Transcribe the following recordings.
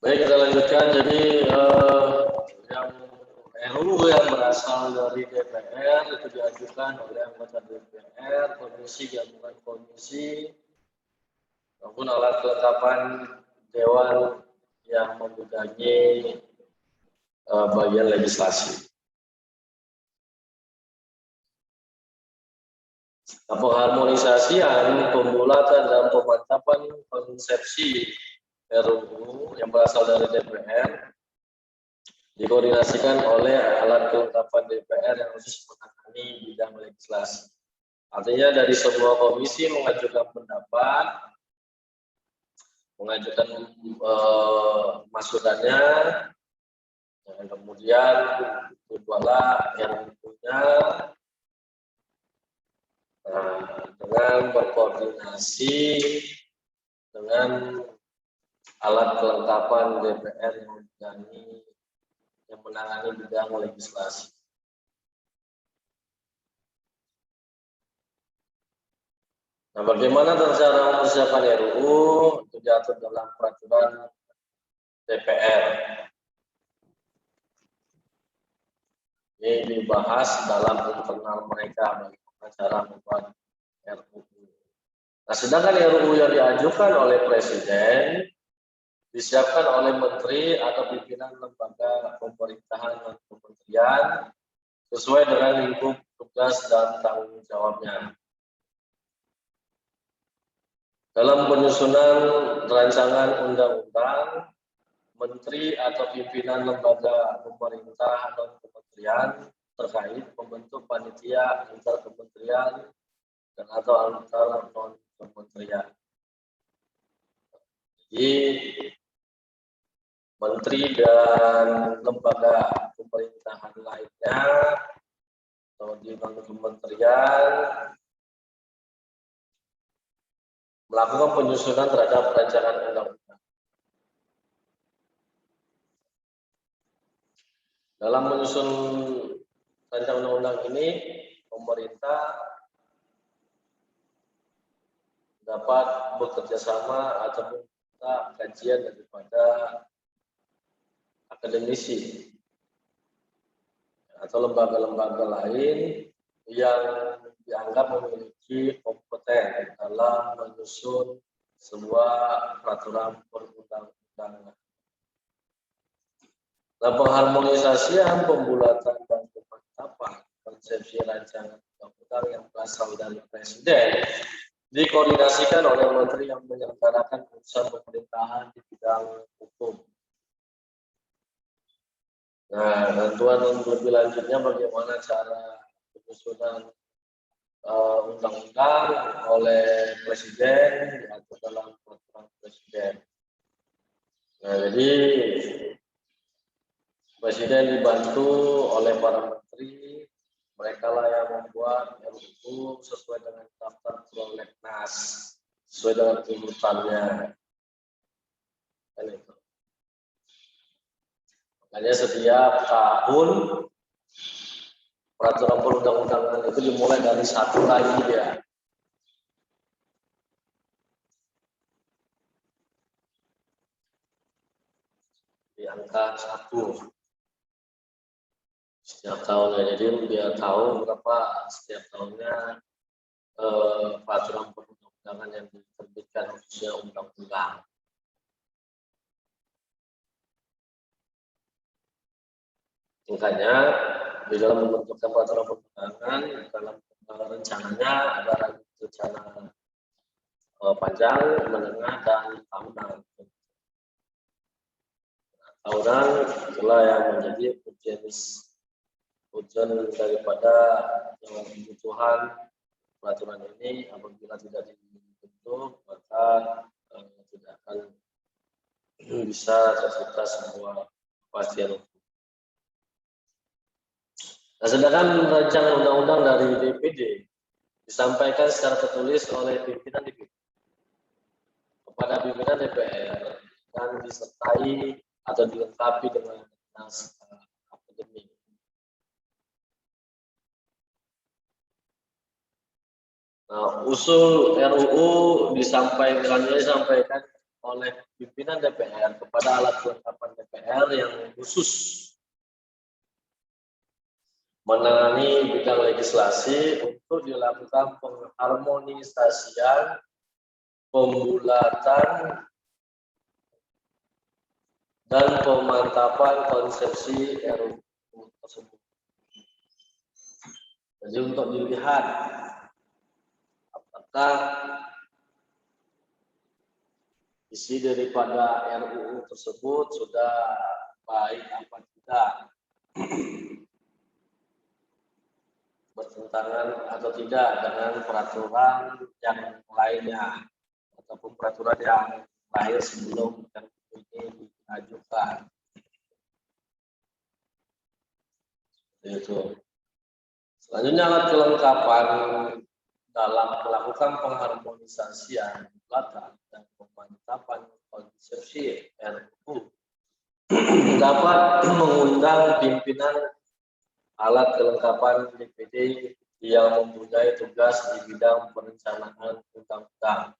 Baik, kita lanjutkan. Jadi yang RUU yang berasal dari DPR itu diajukan oleh anggota DPR, komisi, gabungan komisi, maupun alat kelengkapan dewan yang membidangi bagian legislasi. Pengharmonisasian, pembulatan dan pemantapan konsepsi RUU yang berasal dari DPR dikoordinasikan oleh alat kelengkapan DPR yang khusus menangani bidang legislasi. Artinya dari semua komisi mengajukan pendapat, mengajukan masukannya, dan kemudian dibuatlah RUU-nya dengan berkoordinasi dengan alat kelengkapan DPR yang menangani bidang legislasi. Nah, bagaimana cara mempersiapkan RUU itu diatur dalam peraturan DPR. Ini dibahas dalam internal mereka bagaimana cara membuat RUU. Nah, sedangkan RUU yang diajukan oleh Presiden disiapkan oleh menteri atau pimpinan lembaga pemerintahan dan kementerian sesuai dengan lingkup tugas dan tanggung jawabnya. Dalam penyusunan rancangan undang-undang, menteri atau pimpinan lembaga pemerintah dan kementerian terkait membentuk panitia antar kementerian dan atau antar non kementerian. Jadi menteri dan lembaga pemerintahan lainnya atau di non kementerian melakukan penyusunan terhadap rancangan undang-undang. Dalam menyusun rancangan undang-undang ini, pemerintah dapat bekerja sama atau meminta kajian daripada akademisi atau lembaga-lembaga lain yang dianggap memiliki kompeten dalam menyusun sebuah peraturan perundang-undangan. Nah, pengharmonisasian, pembulatan dan pemantapan konsepsi rancangan undang-undang yang berasal dari Presiden dikoordinasikan oleh menteri yang menyelenggarakan urusan pemerintahan di bidang hukum. Nah, tentuan lebih lanjutnya bagaimana cara penyusunan undang-undang oleh Presiden diatur dalam peraturan Presiden. Nah, jadi Presiden dibantu oleh para menteri, mereka lah yang membuat RUU sesuai dengan daftar prolegnas, sesuai dengan urutannya. Makanya setiap tahun peraturan perundang-undangan itu dimulai dari satu lagi ya. Di angka 1 setiap tahunnya. Jadi biar tahu berapa setiap tahunnya peraturan perundang-undangan yang diterbitkan khususnya undang-undang. Makanya di dalam membentukkan peraturan perundangan dalam rencananya ada rencana panjang, menengah, dan tahunan. Tahunan itulah yang menjadi ujian daripada kebutuhan peraturan ini. Apabila tidak dibentuk maka tidak akan bisa tercipta sebuah kepastian hukum. Nah, sedangkan rancangan undang-undang dari DPD disampaikan secara tertulis oleh pimpinan DPD kepada pimpinan DPR dan disertai atau dilengkapi dengan naskah akademik. Nah, usul RUU disampaikan oleh pimpinan DPR kepada alat kelengkapan DPR yang khusus menangani bidang legislasi untuk dilakukan pengharmonisasian, pembulatan, dan pemantapan konsepsi RUU tersebut. Jadi untuk dilihat apakah isi daripada RUU tersebut sudah baik apa tidak, bertentangan atau tidak dengan peraturan yang lainnya ataupun peraturan yang lahir sebelum RUU ini diajukan. Itu. Selanjutnya alat kelengkapan dalam melakukan pengharmonisasian, pembulatan, dan pemantapan konsepsi RUU dapat mengundang pimpinan alat kelengkapan DPD yang mempunyai tugas di bidang perencanaan undang-undang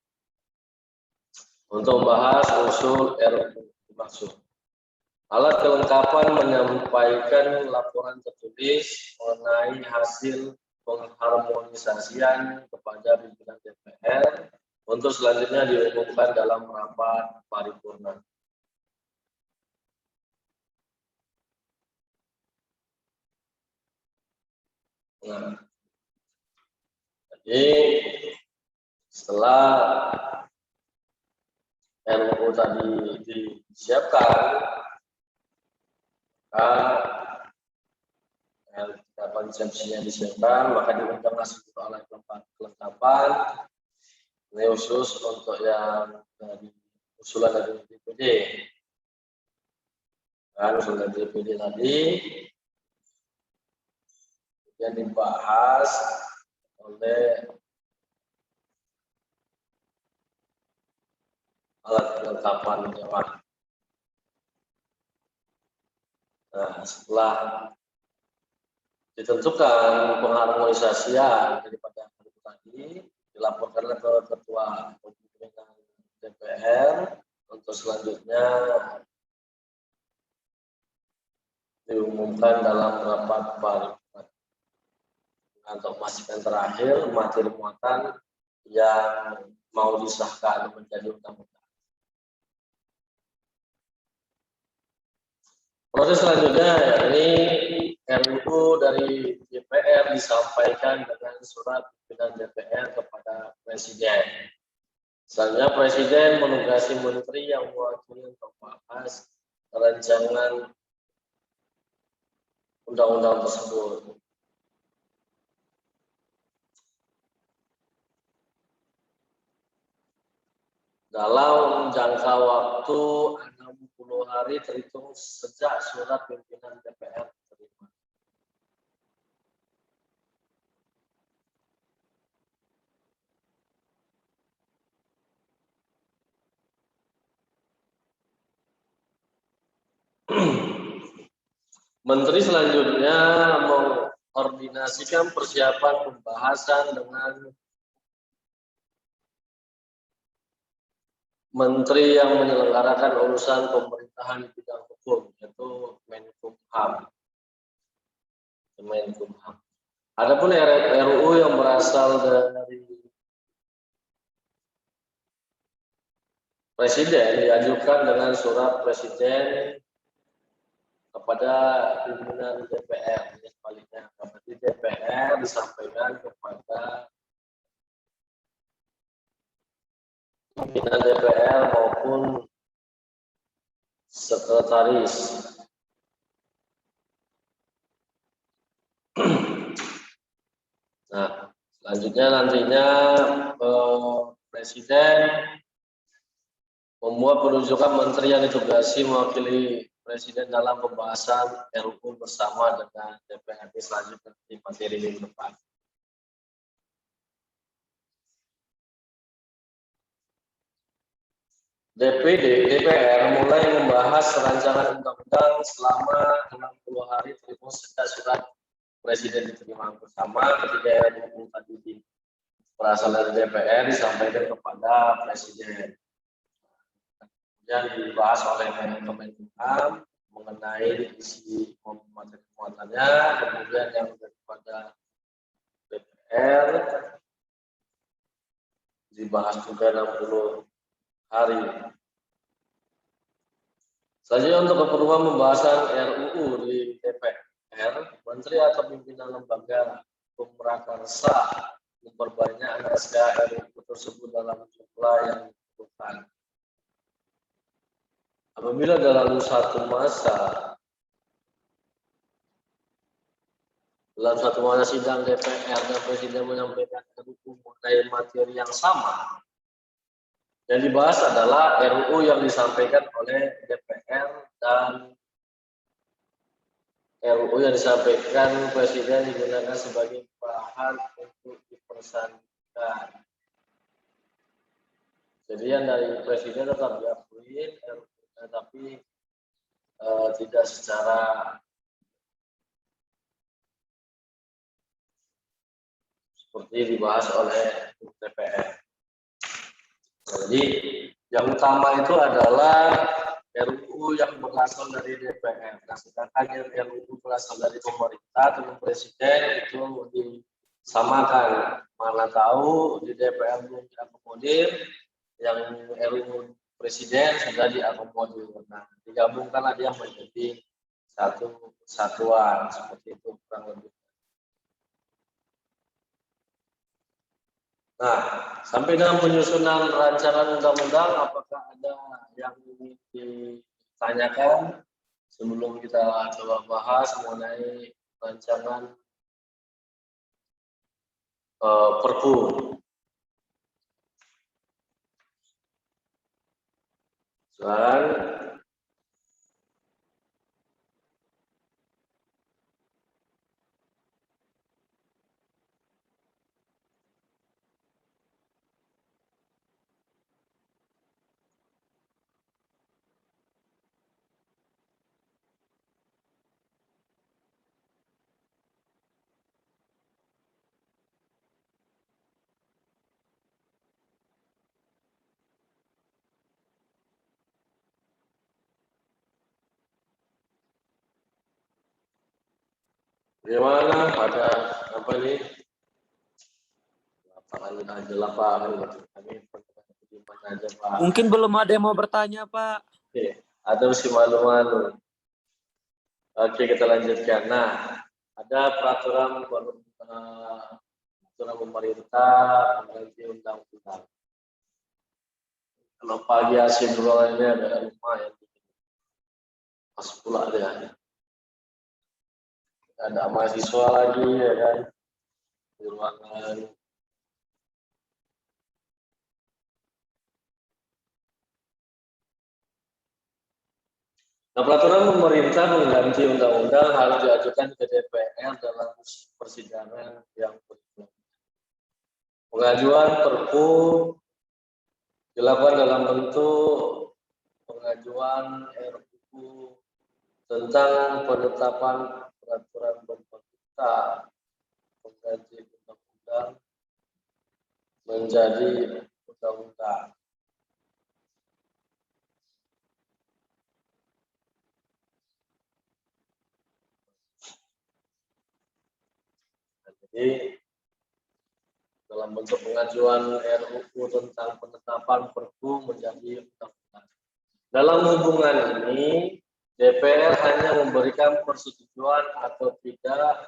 untuk membahas usul RUU dimaksud. Alat kelengkapan menyampaikan laporan tertulis mengenai hasil pengharmonisasian kepada pimpinan DPR untuk selanjutnya diumumkan dalam rapat paripurna. Nah, jadi setelah RUU tadi disiapkan, konsepsinya disiapkan, maka diundanglah seluruh alat kelengkapan. Ini khusus untuk yang dari usulan dari DPD. Kan usulan dari DPD tadi yang dibahas oleh alat kelengkapan dewan. Nah, setelah ditentukan pengharmonisasian daripada RUU tadi, dilaporkanlah ke Ketua Pimpinan DPR untuk selanjutnya diumumkan dalam rapat paripurna. Untuk memastikan terakhir materi muatan yang mau disahkan menjadi undang-undang. Proses selanjutnya yakni RUU dari DPR disampaikan dengan surat pimpinan DPR kepada Presiden. Selanjutnya Presiden menugasi Menteri yang mewakili untuk membahas rancangan undang-undang tersebut. Dalam jangka waktu 60 hari terhitung sejak surat pimpinan DPR diterima. Menteri selanjutnya mengkoordinasikan persiapan pembahasan dengan Menteri yang menyelenggarakan urusan pemerintahan di bidang hukum, yaitu Menkumham. Adapun RUU yang berasal dari Presiden diajukan dengan surat Presiden kepada pimpinan DPR. Sebaliknya, berarti DPR disampaikan kepada pimpinan DPR maupun sekretaris. Nah, selanjutnya nantinya Presiden membuat penunjukan menteri yang ditugasi mewakili Presiden dalam pembahasan RUU bersama dengan DPRD selanjutnya di materi minggu depan. DPR mulai membahas rancangan undang-undang selama 60 hari terhitung sejak surat Presiden diterima bersama ketika RUU tadi berasal dari DPR disampaikan kepada Presiden. yang dibahas oleh Kemenkumham mengenai isi materi muatannya, kemudian yang daripada DPR dibahas juga 60 hari. Selanjutnya untuk keperluan pembahasan RUU di DPR, Menteri atau pimpinan lembaga pemrakarsa memperbanyak naskah RUU tersebut dalam jumlah yang diperlukan. Apabila dalam satu masa sidang DPR dan Presiden menyampaikan RUU mengenai materi yang sama, yang dibahas adalah RUU yang disampaikan oleh DPR dan RUU yang disampaikan Presiden digunakan sebagai bahan untuk dipersandingkan. Jadi yang dari Presiden tetap diakui, tapi tidak secara seperti dibahas oleh DPR. Jadi yang utama itu adalah RUU yang berasal dari DPR. Nah, sedangkan RUU berasal dari pemerintah atau presiden itu disamakan. Mana tahu di DPR belum diakomodir, yang RUU presiden sudah diakomodir. Nah, digabungkanlah dia menjadi satu kesatuan seperti itu kurang lebih. Nah, sampai dengan penyusunan rancangan undang-undang, apakah ada yang ingin ditanyakan sebelum kita coba bahas mengenai rancangan Perpu? Silakan. Bagaimana pada apa nih? Lapangan aja lapangan gitu. Kami aja, Pak. Mungkin belum ada yang mau bertanya, Pak. Oke, atau si malu-malu. Oke, kita lanjutkan. Nah, ada peraturan pemerintah mengganti undang-undang. Kalau pagi asin dulu ini ada rumah yang pas pula dia. Ada mahasiswa lagi ya kan di ruangan. Nah, peraturan pemerintah mengganti undang-undang harus diajukan ke DPR dalam persidangan yang berikutnya. Pengajuan Perpu dilakukan dalam bentuk pengajuan RUU tentang penetapan peraturan pemerintah mengganti undang-undang menjadi undang-undang. Jadi dalam bentuk pengajuan RUU tentang penetapan Perpu menjadi undang-undang. Dalam hubungan ini, DPR hanya memberikan persetujuan atau tidak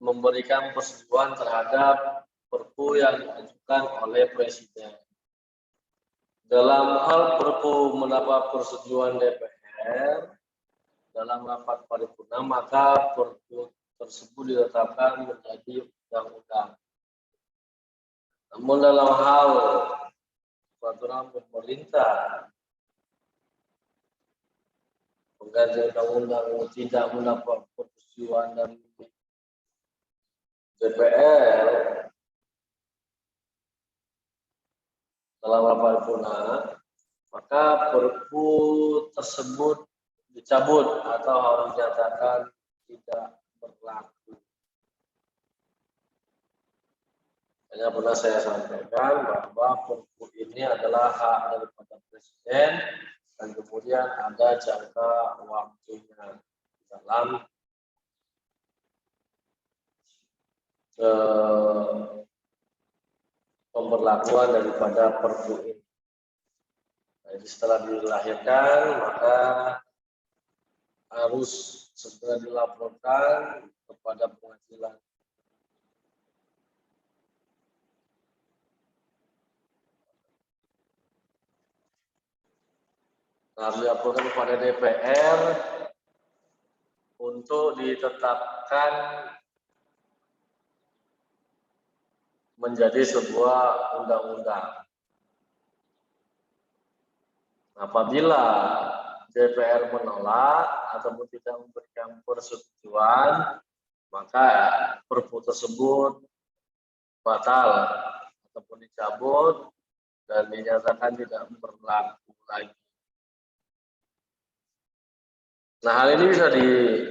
memberikan persetujuan terhadap Perpu yang diajukan oleh Presiden. Dalam hal Perpu mendapat persetujuan DPR dalam rapat paripurna, maka Perpu tersebut ditetapkan menjadi undang-undang. Namun dalam hal peraturan pemerintah pengganti undang-undang tidak mendapat persetujuan dari DPR dalam rapat paripurna, maka Perpu tersebut dicabut atau harus dinyatakan tidak berlaku. Hanya pernah saya sampaikan bahwa Perpu ini adalah hak daripada Presiden dan kemudian ada jangka waktunya dalam pemberlakuan daripada Perpu ini. Jadi setelah dilahirkan maka harus segera dilaporkan kepada pengadilan. Harus dilaporkan kepada DPR untuk ditetapkan menjadi sebuah undang-undang. Apabila DPR menolak ataupun tidak memberikan persetujuan, maka Perpu tersebut batal ataupun dicabut dan dinyatakan tidak berlaku lagi. Nah, hal ini bisa dilakukan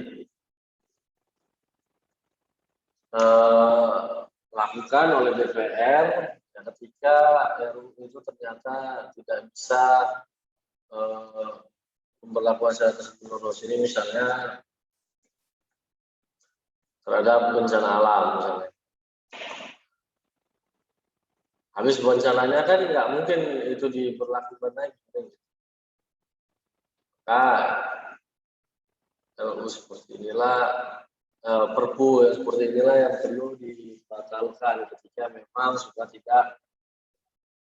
oleh DPR ketika RUU itu ternyata tidak bisa pemberlakuan secara terus-menerus. Ini misalnya terhadap bencana alam misalnya. Habis bencananya kan nggak mungkin itu diberlakukan lagi. Maka RUU seperti inilah, Perpu seperti inilah yang perlu dibatalkan ketika memang sudah tidak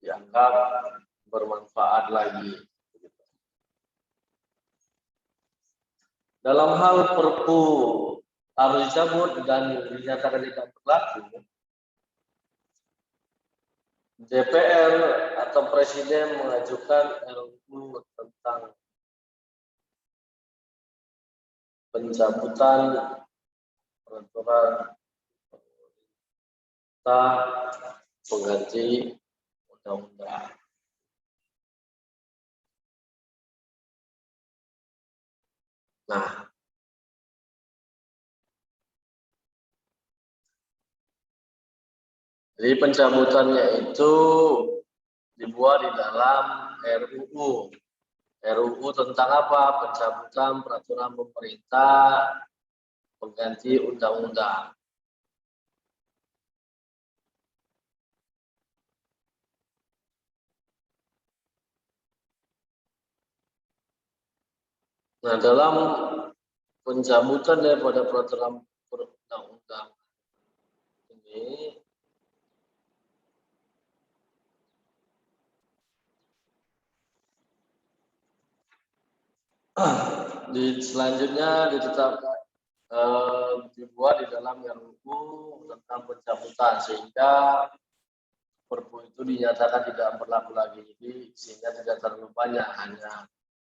dianggap bermanfaat lagi. Dalam hal Perpu harus dicabut dan dinyatakan tidak berlaku, DPR atau Presiden mengajukan RUU tentang pencabutan peraturan pemerintah pengganti undang-undang. Nah, jadi pencabutannya itu dibuat di dalam RUU. RUU tentang apa? Pencabutan peraturan pemerintah pengganti undang-undang. Nah, dalam pencabutan daripada peraturan perundang-undang ini selanjutnya ditetapkan dibuat di dalam RUU tentang pencabutan sehingga Perpu itu dinyatakan tidak berlaku lagi. Jadi sehingga tidak terlalu banyak, hanya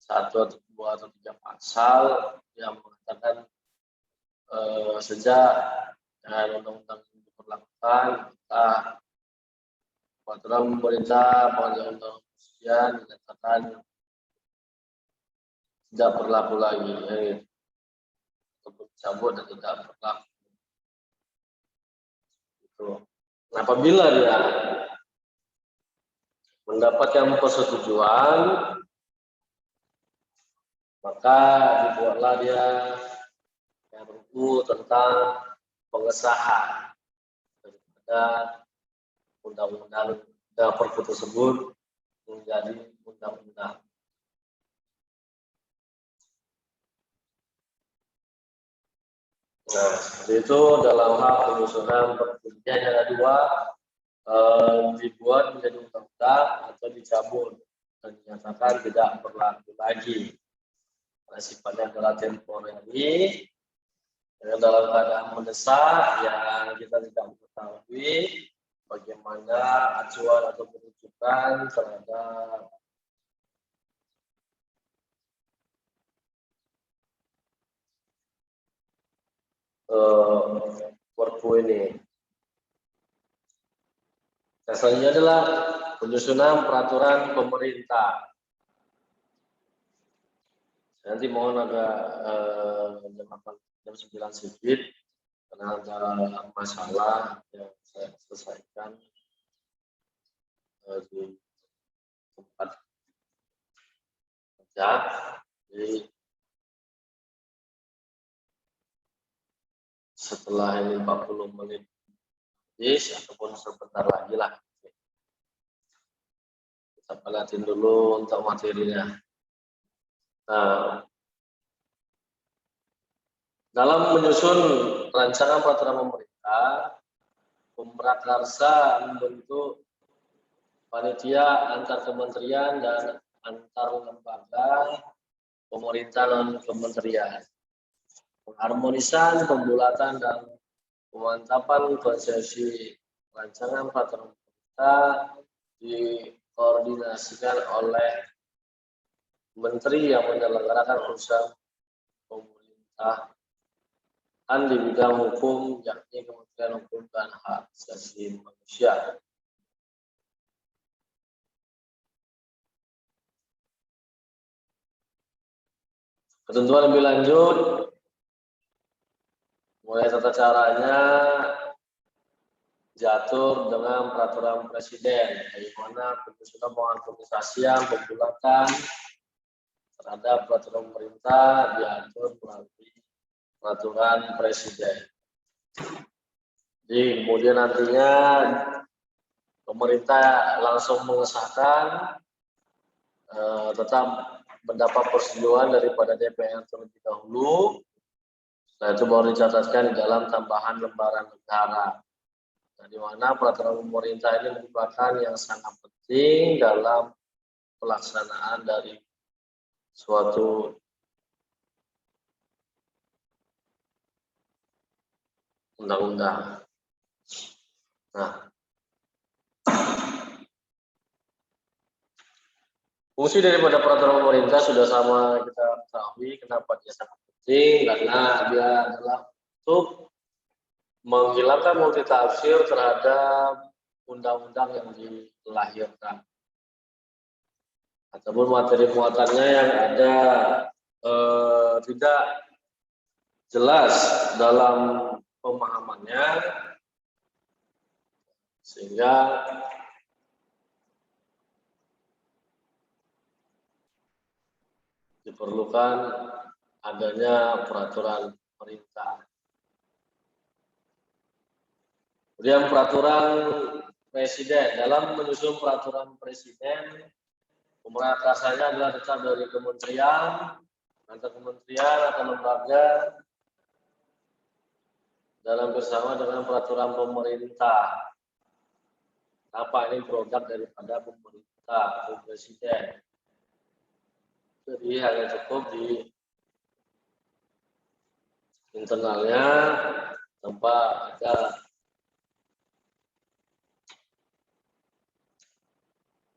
1 atau 2 atau 3 pasal yang mengatakan sejak dengan undang-undang ini diberlakukan, peraturan pemerintah undang-undang sekian dinyatakan tidak berlaku lagi, cabut dan tidak berlaku. Gitu. Nah, apabila dia mendapatkan persetujuan, maka dibuatlah dia RUU tentang pengesahan daripada undang-undang Perpu tersebut menjadi undang-undang. Nah, seperti itu dalam hal penyusunan Perpu yang ada 2, dibuat menjadi undang-undang atau dicabut dan dinyatakan tidak berlaku lagi. Karena sifatnya adalah temporary, dengan dalam keadaan mendesak yang kita tidak mengetahui bagaimana acuan atau perujukan terhadap Perpu ini. Selanjutnya adalah penyusunan peraturan pemerintah. Nanti mohon agak jam 9 sedikit. karena ada masalah yang saya selesaikan di tempat kerja. Jadi setelah ini 40 menit ataupun sebentar lagi lah, kita perhatiin dulu untuk materinya. Nah, dalam menyusun rancangan peraturan pemerintah, Pemprakarsa membentuk panitia antar kementerian dan antar lembaga pemerintah non kementerian. Pengharmonisan, pembulatan, dan pemantapan konsepsi rancangan peraturan pemerintah dikoordinasikan oleh menteri yang menyelenggarakan urusan pemerintah di bidang hukum, yakni Kementerian Hukum dan Hak Asasi Manusia. Ketentuan lebih lanjut, mulai tata caranya diatur dengan peraturan presiden, bagaimana penyusunan pengharmonisasian, pembulatan terhadap peraturan pemerintah diatur melalui peraturan presiden. Jadi kemudian nantinya pemerintah langsung mengesahkan, tetap mendapat persetujuan daripada DPR terlebih dahulu. Setelah itu baru dicatatkan di dalam tambahan lembaran negara. Nah, di mana peraturan pemerintah ini merupakan yang sangat penting dalam pelaksanaan dari suatu undang-undang. Nah, fungsi daripada peraturan pemerintah sudah sama kita ketahui. Kenapa dia sangat penting? Karena dia adalah untuk menghilangkan multitafsir terhadap undang-undang yang dilahirkan ataupun materi muatannya yang ada tidak jelas dalam pemahamannya, sehingga diperlukan adanya peraturan pemerintah. Kemudian peraturan presiden, dalam menyusun peraturan presiden, pemrakarsanya adalah tetap dari kementerian, antar kementerian atau lembaga dalam bersama dengan peraturan pemerintah. Apa ini produk daripada pemerintah, presiden. Jadi hanya cukup di internalnya tanpa ada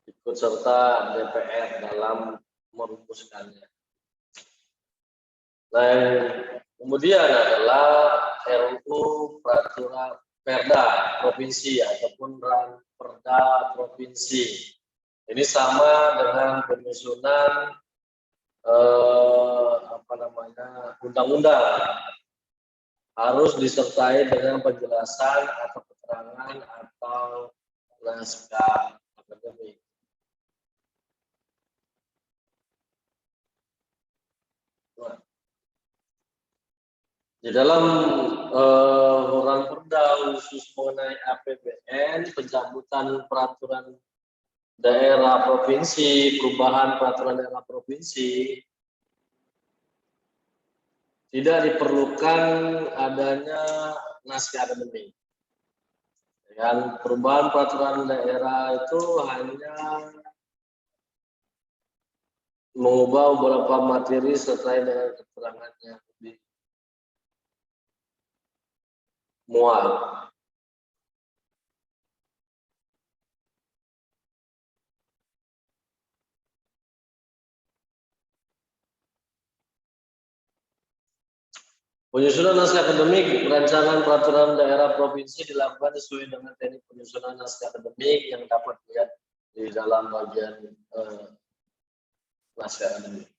ikut serta DPR dalam merumuskannya. Dan kemudian adalah RUU peraturan Perda provinsi ataupun Perda provinsi. Ini sama dengan penyusunan undang-undang, harus disertai dengan penjelasan atau keterangan atau naskah akademik. Di dalam orang perda khusus mengenai APBN, pencabutan peraturan daerah provinsi, perubahan peraturan daerah provinsi, tidak diperlukan adanya naskah akademik. Dan perubahan peraturan daerah itu hanya mengubah beberapa materi sesuai dengan keterangannya di muat. Penyusunan naskah akademik rancangan peraturan daerah provinsi dilakukan sesuai dengan teknik penyusunan naskah akademik yang dapat dilihat di dalam bagian naskah akademik.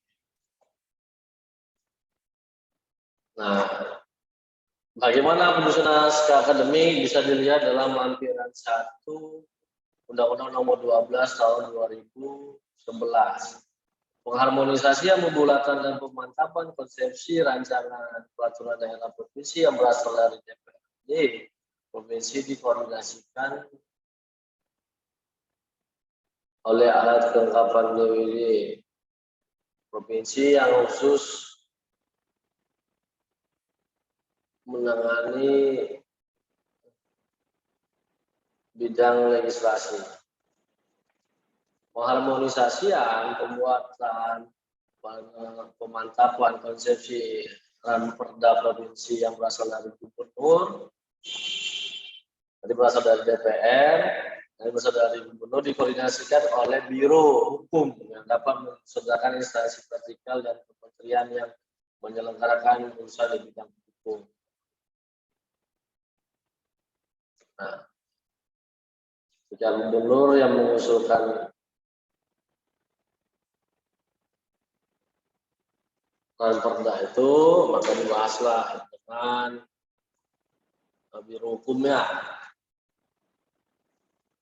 Nah, Bagaimana penyusunan naskah akademik bisa dilihat dalam lampiran 1 Undang-Undang Nomor 12 Tahun 2011. Pengharmonisasi yang membulatkan dan pemantapan konsepsi rancangan peraturan daerah provinsi yang berasal dari DPRD provinsi dikoordinasikan oleh alat kelengkapan DPRD provinsi yang khusus menangani bidang legislasi. Pengharmonisasian, pembuatan, pemantapan konsepsi Ranperda provinsi yang berasal dari gubernur, tadi berasal dari DPR, dan berasal dari gubernur dikoordinasikan oleh Biro Hukum yang dapat mensedarkan instansi vertikal dan kementerian yang menyelenggarakan urusan di bidang hukum. Nah, jika gubernur yang mengusulkan Ranperda itu, maka dibahaslah dengan Biro Hukumnya.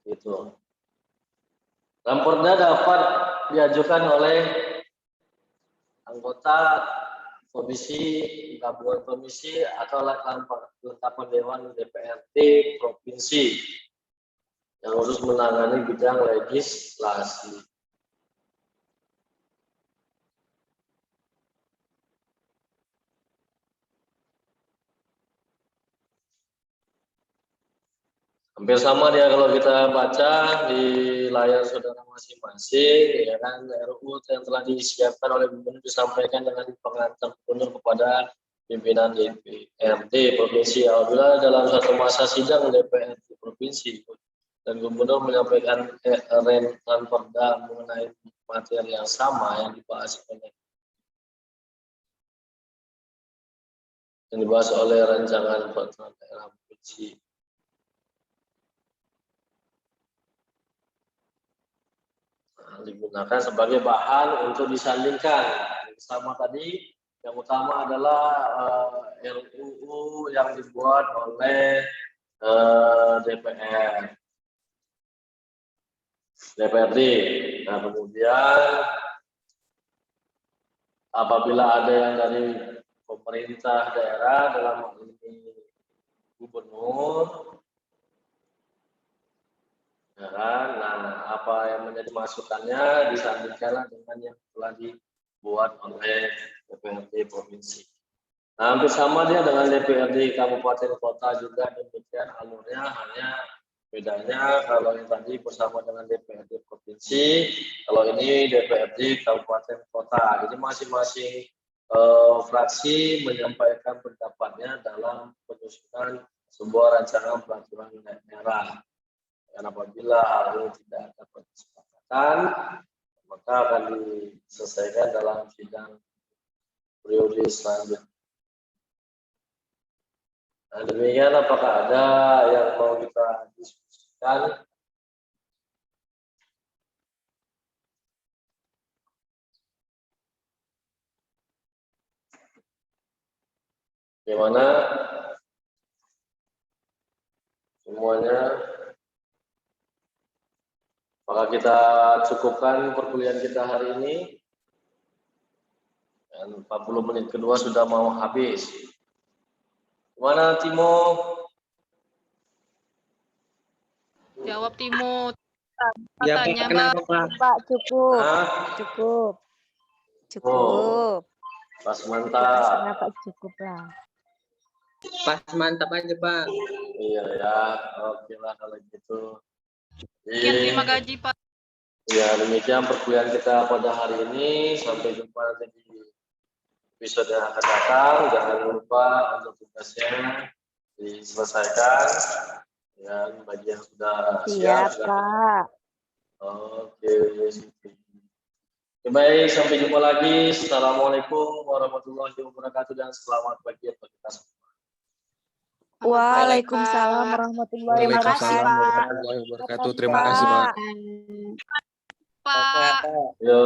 Gitu. Ranperda dapat diajukan oleh anggota komisi, gabungan komisi, atau kelengkapan Dewan DPRD provinsi yang khusus menangani bidang legislasi. Hampir sama dia kalau kita baca di layar saudara masing-masing, ya kan, RUU yang telah disiapkan oleh gubernur disampaikan dengan pengantar gubernur kepada pimpinan DPRD provinsi apabila dalam satu masa sidang DPRD provinsi dan gubernur menyampaikan Ranperda mengenai materi yang sama yang dibahas oleh rancangan peraturan daerah provinsi. Digunakan sebagai bahan untuk disandingkan. Sama tadi, yang utama adalah RUU yang dibuat oleh DPRD. Nah, kemudian apabila ada yang dari pemerintah daerah dalam hal ini gubernur, ya kan? Nah, apa yang menjadi masukannya disandingkanlah dengan yang telah dibuat oleh DPRD provinsi. Nah, hampir sama dia dengan DPRD kabupaten kota juga demikian alurnya, hanya bedanya kalau yang tadi bersama dengan DPRD provinsi, kalau ini DPRD kabupaten kota. Jadi masing-masing fraksi menyampaikan pendapatnya dalam penyusunan sebuah rancangan peraturan daerah. Dan apabila hal ini tidak dapat disepakatan, maka akan diselesaikan dalam sidang periode selanjutnya. Nah, demikian, apakah ada yang mau kita diskusikan? Bagaimana? Semuanya? Apakah kita cukupkan perkuliahan kita hari ini? Dan 40 menit kedua sudah mau habis. Gimana, Timo? Jawab Timo. Ya, Katanya, kenapa, Pak? Pak, cukup. Hah? Cukup. Oh, Cukup. pas Kita mantap. kenapa cukup lah. Pas mantap aja, Pak. Iya ya, oke lah kalau gitu. Sekian terima gaji, Pak. Ya, demikian perkuliahan kita pada hari ini. Sampai jumpa nanti di episode yang akan datang. Jangan lupa untuk tugasnya diselesaikan. Ya, bagi yang sudah Siap, Pak. Oke. Baik, sampai jumpa lagi. Assalamualaikum warahmatullahi wabarakatuh dan selamat pagi untuk kita semua. Waalaikumsalam warahmatullahi Terima kasih, wabarakatuh. Pak. warahmatullahi wabarakatuh. Terima kasih, Pak. Pak. Yo.